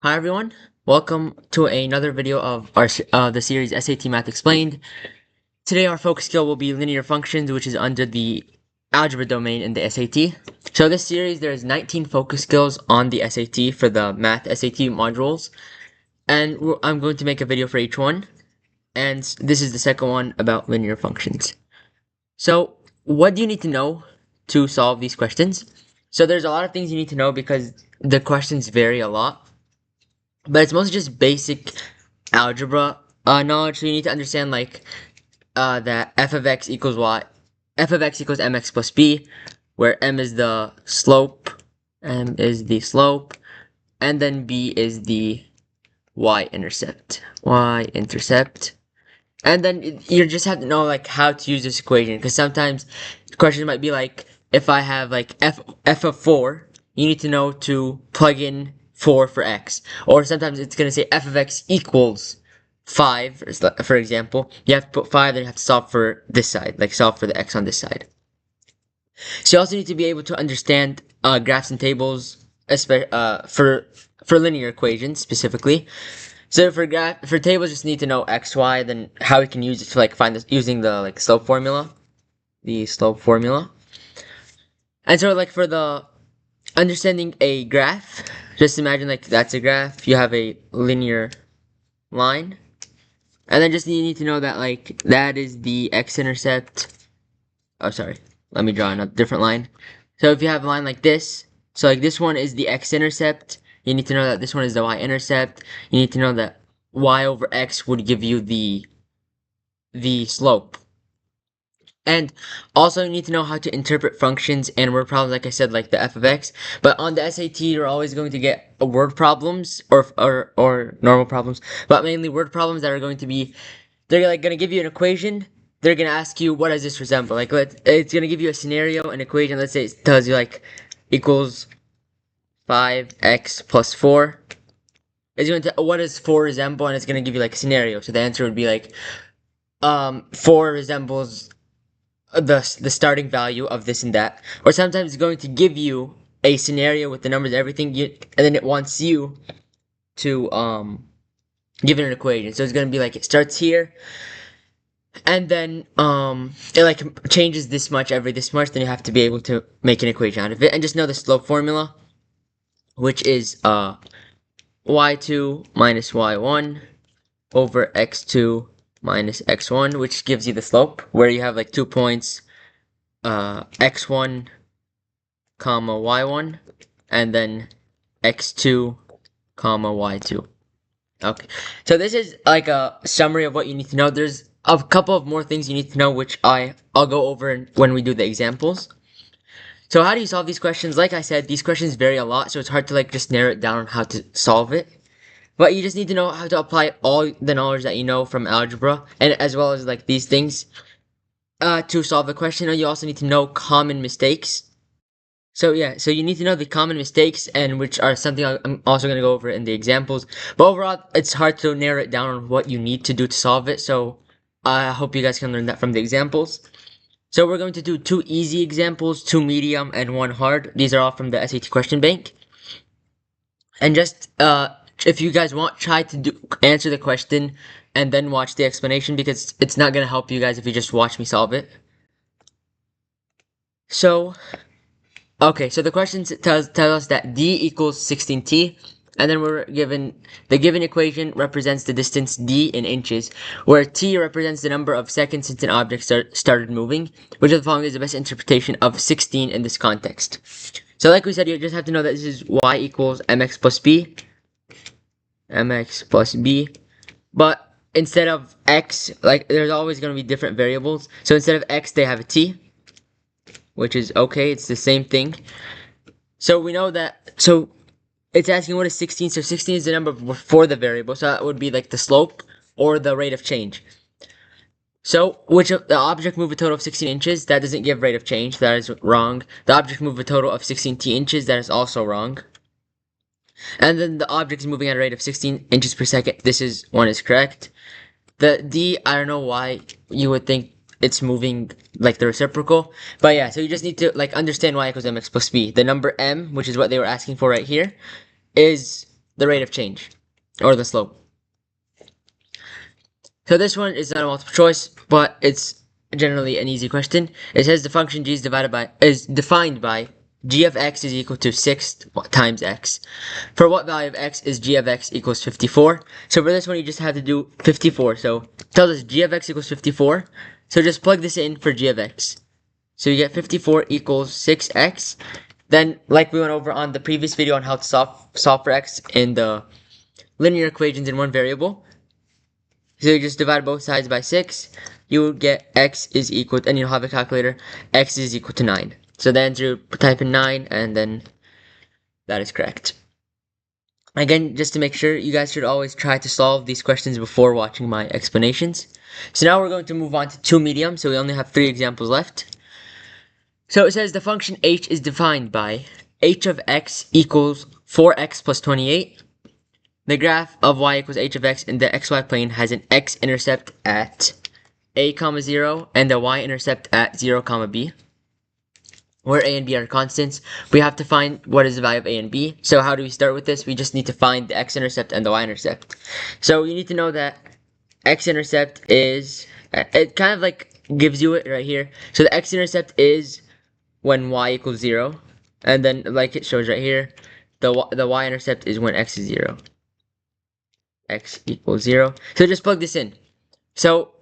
Hi everyone, welcome to another video of the series SAT Math Explained. Today our focus skill will be linear functions, which is under the algebra domain in the SAT. So this series there's 19 focus skills on the SAT for the math SAT modules, and I'm going to make a video for each one, and this is the second one about linear functions. So what do you need to know to solve these questions? So there's a lot of things you need to know because the questions vary a lot. But it's mostly just basic algebra knowledge. So you need to understand like that f of x equals y, f of x equals mx plus b, where m is the slope, and then b is the y-intercept, and then you just have to know like how to use this equation because sometimes the question might be like if I have like f of 4, you need to know to plug in 4 for x, or sometimes it's going to say f of x equals 5 for example. You have to put 5, then you have to solve for this side, like solve for the x on this side. So you also need to be able to understand graphs and tables, for linear equations specifically. So for tables, just need to know x, y, then how we can use it to like find this using the like slope formula, And so like for the understanding a graph, just imagine like that's a graph. You have a linear line, and then just you need to know that like that is the x-intercept. Oh, sorry. Let me draw a different line. So if you have a line like this, so like this one is the x-intercept. You need to know that this one is the y-intercept. You need to know that y over x would give you the slope. And also you need to know how to interpret functions and word problems, like I said, like the f of x. But on the SAT, you're always going to get word problems or normal problems, but mainly word problems that are going to be, they're like going to give you an equation. They're going to ask you, what does this resemble? Like, it's going to give you a scenario, an equation. Let's say it tells you like equals 5x plus 4. It's going to, what does 4 resemble? And it's going to give you like a scenario. So the answer would be like, 4 resembles the starting value of this and that. Or sometimes it's going to give you a scenario with the numbers and everything, and then it wants you to give it an equation. So it's going to be like, it starts here, and then it like changes this much every this much, then you have to be able to make an equation out of it. And just know the slope formula, which is y2 minus y1 over x2 minus x1, which gives you the slope, where you have like 2 points, x1 comma y1, and then x2 comma y2. Okay, so this is like a summary of what you need to know. There's a couple of more things you need to know, which I'll go over when we do the examples. So how do you solve these questions? Like I said, these questions vary a lot, so it's hard to like just narrow it down on how to solve it. But you just need to know how to apply all the knowledge that you know from algebra, and as well as like these things, to solve the question. And you also need to know common mistakes. So yeah, so you need to know the common mistakes, and which are something I'm also going to go over in the examples. But overall, it's hard to narrow it down on what you need to do to solve it. So I hope you guys can learn that from the examples. So we're going to do 2 easy examples, 2 medium, and 1 hard. These are all from the SAT question bank. And just if you guys want, try to answer the question and then watch the explanation, because it's not going to help you guys if you just watch me solve it. So okay, so the question tells us that d equals 16t, and then we're given the given equation represents the distance d in inches, where t represents the number of seconds since an object started moving. Which of the following is the best interpretation of 16 in this context? So like we said, you just have to know that this is y equals mx plus b, but instead of x, like there's always going to be different variables. So instead of x, they have a t, which is okay, it's the same thing. So we know that, so it's asking what is 16, so 16 is the number for the variable, so that would be like the slope or the rate of change. So, the object moved a total of 16 inches, that doesn't give rate of change, that is wrong. The object moved a total of 16t inches, that is also wrong. And then the object is moving at a rate of 16 inches per second, one is correct. The d, I don't know why you would think it's moving like the reciprocal, but yeah, so you just need to like understand y equals mx plus b. The number m, which is what they were asking for right here, is the rate of change, or the slope. So this one is not a multiple choice, but it's generally an easy question. It says the function g is defined by g of x is equal to 6 times x. For what value of x is g of x equals 54? So for this one, you just have to do 54. So it tells us g of x equals 54. So just plug this in for g of x. So you get 54 equals 6x. Then, like we went over on the previous video on how to solve for x in the linear equations in one variable. So you just divide both sides by 6. You will get x is equal, and you'll have a calculator, x is equal to 9. So then you type in 9, and then that is correct. Again, just to make sure, you guys should always try to solve these questions before watching my explanations. So now we're going to move on to 2 medium, so we only have 3 examples left. So it says the function h is defined by h of x equals 4x plus 28. The graph of y equals h of x in the xy plane has an x-intercept at a comma 0 and a y-intercept at 0 comma b. Where a and b are constants, we have to find what is the value of a and b. So how do we start with this? We just need to find the x-intercept and the y-intercept. So you need to know that x-intercept is, it kind of like gives you it right here. So the x-intercept is when y equals 0, and then like it shows right here, the y-intercept is when x is 0. X equals 0. So just plug this in. So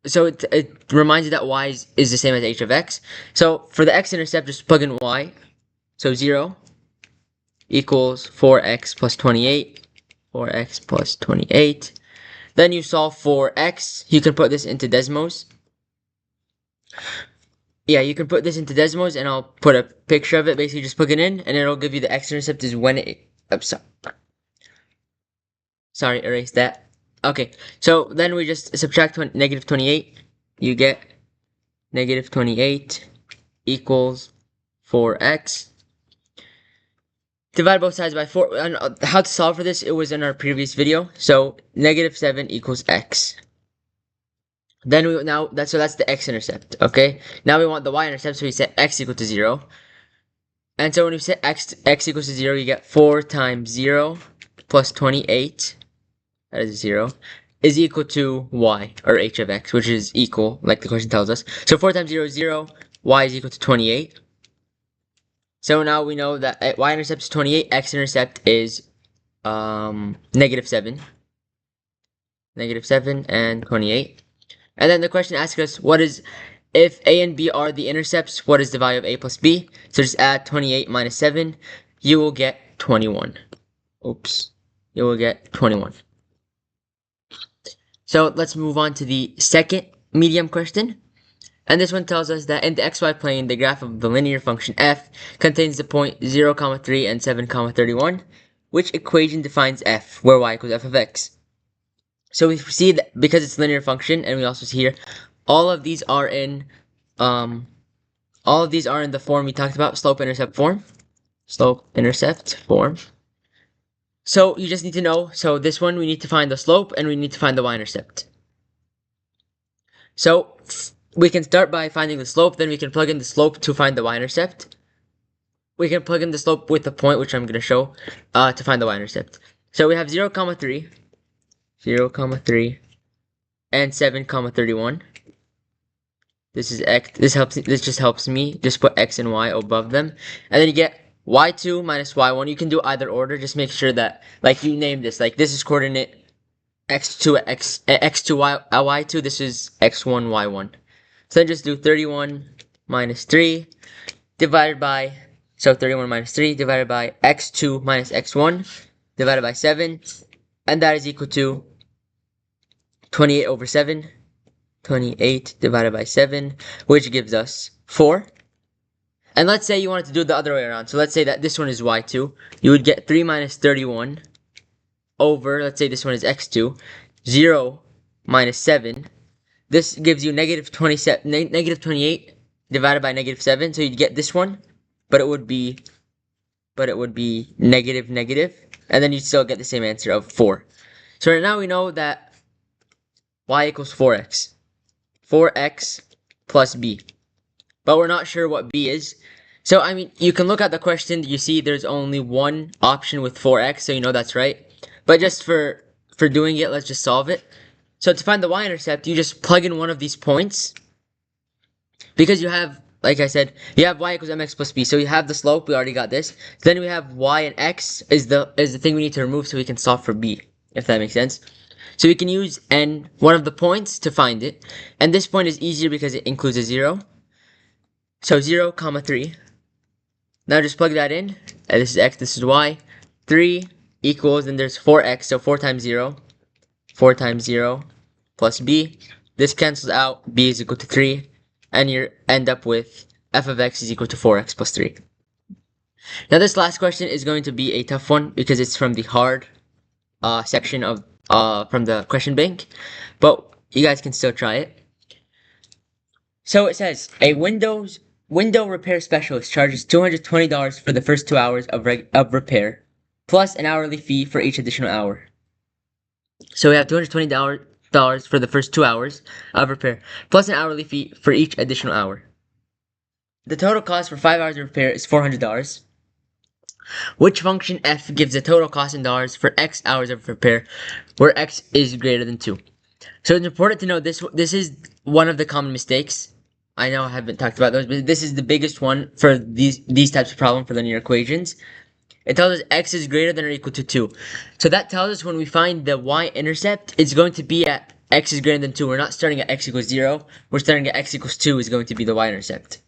it reminds you that y is the same as h of x. So for the x-intercept, just plug in y. So 0 equals 4x plus 28. 4x plus 28. Then you solve for x. You can put this into Desmos. Yeah, you can put this into Desmos, and I'll put a picture of it. Basically, just plug it in, and it'll give you the x-intercept is when it... Sorry, erase that. Okay, so then we just subtract negative 28. You get negative 28 equals 4x. Divide both sides by 4. How to solve for this, it was in our previous video. So negative 7 equals x. Then that's the x-intercept, okay? Now we want the y-intercept, so we set x equal to 0. And so when we set x equals to 0, you get 4 times 0 plus 28, that is 0, is equal to y, or h of x, which is equal, like the question tells us. So 4 times 0 is 0, y is equal to 28. So now we know that y-intercept is 28, x-intercept is negative 7. Negative 7 and 28. And then the question asks us, if a and b are the intercepts, what is the value of a plus b? So just add 28 minus 7, you will get 21. Oops. You will get 21. So let's move on to the second medium question. And this one tells us that in the xy plane, the graph of the linear function f contains the point 0, 3 and 7, 31. Which equation defines f, where y equals f of x? So we see that because it's linear function, and we also see here, all of these are in the form we talked about, slope-intercept form. Slope-intercept form. So you just need to know, so this one we need to find the slope, and we need to find the y-intercept. So we can start by finding the slope, then we can plug in the slope to find the y-intercept. We can plug in the slope with the point, which I'm going to show, to find the y-intercept. So we have 0, 3. 0, 3, and 7, 31. This is x. This just helps me. Just put x and y above them, and then you get y2 minus y1. You can do either order. Just make sure that, like, you name this. Like, this is coordinate x2 x2 y2. This is x1 y1. So then just do 31 minus 3 divided by 31 minus 3 divided by x2 minus x1 divided by 7, and that is equal to 28 over 7, 28 divided by 7, which gives us 4. And let's say you wanted to do it the other way around. So let's say that this one is y2. You would get 3 minus 31 over, let's say this one is x2, 0 minus 7. This gives you negative 28 divided by negative 7. So you'd get this one, but it would be negative, and then you'd still get the same answer of 4. So right now we know that y equals 4x. 4x plus b. But we're not sure what b is. So, I mean, you can look at the question, you see there's only one option with 4x, so you know that's right. But just for doing it, let's just solve it. So to find the y-intercept, you just plug in one of these points, because you have, like I said, you have y equals mx plus b, so you have the slope, we already got this. Then we have y and x is the thing we need to remove so we can solve for b, if that makes sense. So we can use n, one of the points, to find it. And this point is easier because it includes a 0. So 0, comma 3. Now just plug that in. And this is x, this is y. 3 equals, and there's 4x, so 4 times 0. 4 times 0 plus b. This cancels out, b is equal to 3. And you end up with f of x is equal to 4x plus 3. Now this last question is going to be a tough one because it's from the hard section of from the question bank, but you guys can still try it. So it says a window repair specialist charges $220 for the first 2 hours of repair, plus an hourly fee for each additional hour. So we have $220 for the first 2 hours of repair, plus an hourly fee for each additional hour. The total cost for 5 hours of repair is $400. Which function f gives the total cost in dollars for x hours of repair, where x is greater than 2? So it's important to know this is one of the common mistakes. I know I haven't talked about those, but this is the biggest one for these types of problems for linear equations. It tells us x is greater than or equal to 2. So that tells us when we find the y-intercept, it's going to be at x is greater than 2. We're not starting at x equals 0. We're starting at x equals 2 is going to be the y-intercept.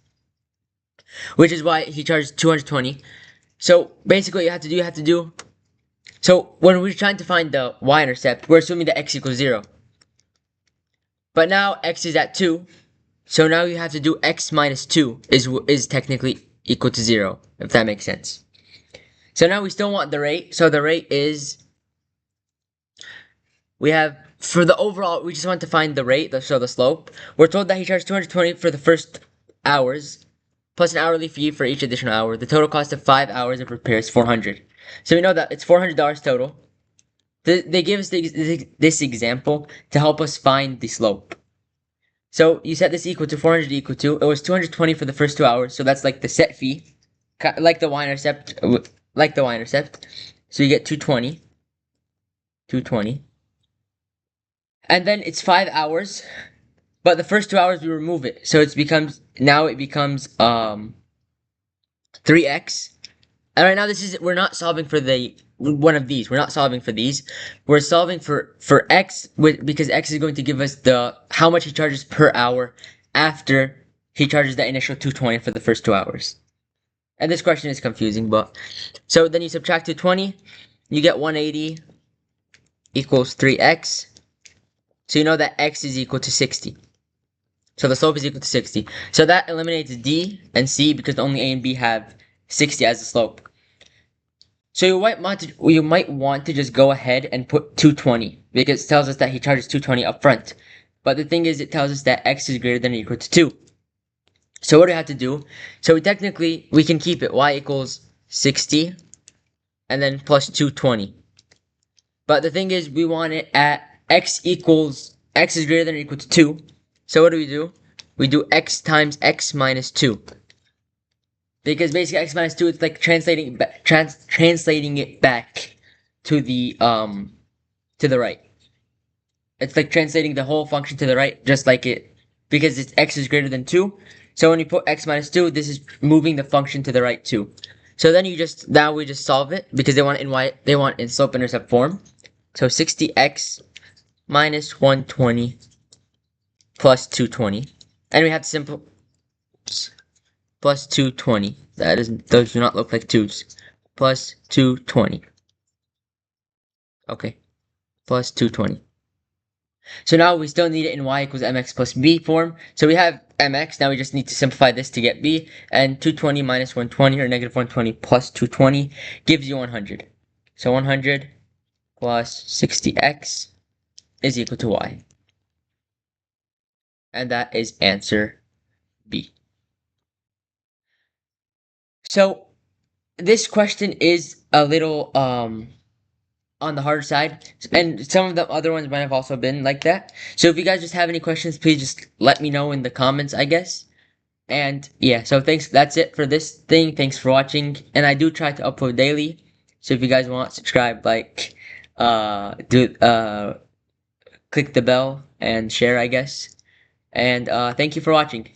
Which is why he charged 220. So basically what you have to do, so when we're trying to find the y-intercept, we're assuming that x equals 0. But now x is at 2, so now you have to do x minus 2 is technically equal to 0, if that makes sense. So now we still want the rate, so the rate is, we have, for the overall, we just want to find the rate, so the slope. We're told that he charged 220 for the first hours, plus an hourly fee for each additional hour. The total cost of 5 hours of repair is $400. So we know that it's $400 total. They give us this example to help us find the slope. So you set this equal to 400 equal to, it was 220 for the first 2 hours, so that's like the set fee, like the y-intercept, So you get 220. And then it's 5 hours. But the first 2 hours we remove it, so it becomes 3x. And right now we're not solving for one of these. We're not solving for these. We're solving for x because x is going to give us how much he charges per hour after he charges that initial 220 for the first 2 hours. And this question is confusing, but so then you subtract 220, you get 180 equals 3x. So you know that x is equal to 60. So the slope is equal to 60. So that eliminates D and C because only A and B have 60 as the slope. So you might want to just go ahead and put 220 because it tells us that he charges 220 up front. But the thing is, it tells us that x is greater than or equal to 2. So what do we have to do? So we can keep it. Y equals 60 and then plus 220. But the thing is, we want it at x is greater than or equal to 2. So what do? We do x times x minus 2. Because basically x minus 2, it's like translating it back to the right. It's like translating the whole function to the right, just like it, because it's x is greater than 2. So when you put x minus 2, this is moving the function to the right too. So then now we just solve it, because they want it in slope-intercept form. So 60x minus 120 plus 220. And we have simple plus 220. Those do not look like 2's. Plus 220. Okay. Plus 220. So now we still need it in y equals mx plus b form. So we have mx, now we just need to simplify this to get b. And 220 minus 120, or negative 120 plus 220, gives you 100. So 100 plus 60x is equal to y. And that is answer B. So this question is a little on the harder side, and some of the other ones might have also been like that. So if you guys just have any questions, please just let me know in the comments, I guess. And yeah, so thanks. That's it for this thing. Thanks for watching. And I do try to upload daily. So if you guys want, subscribe, like, do click the bell and share, I guess. And thank you for watching.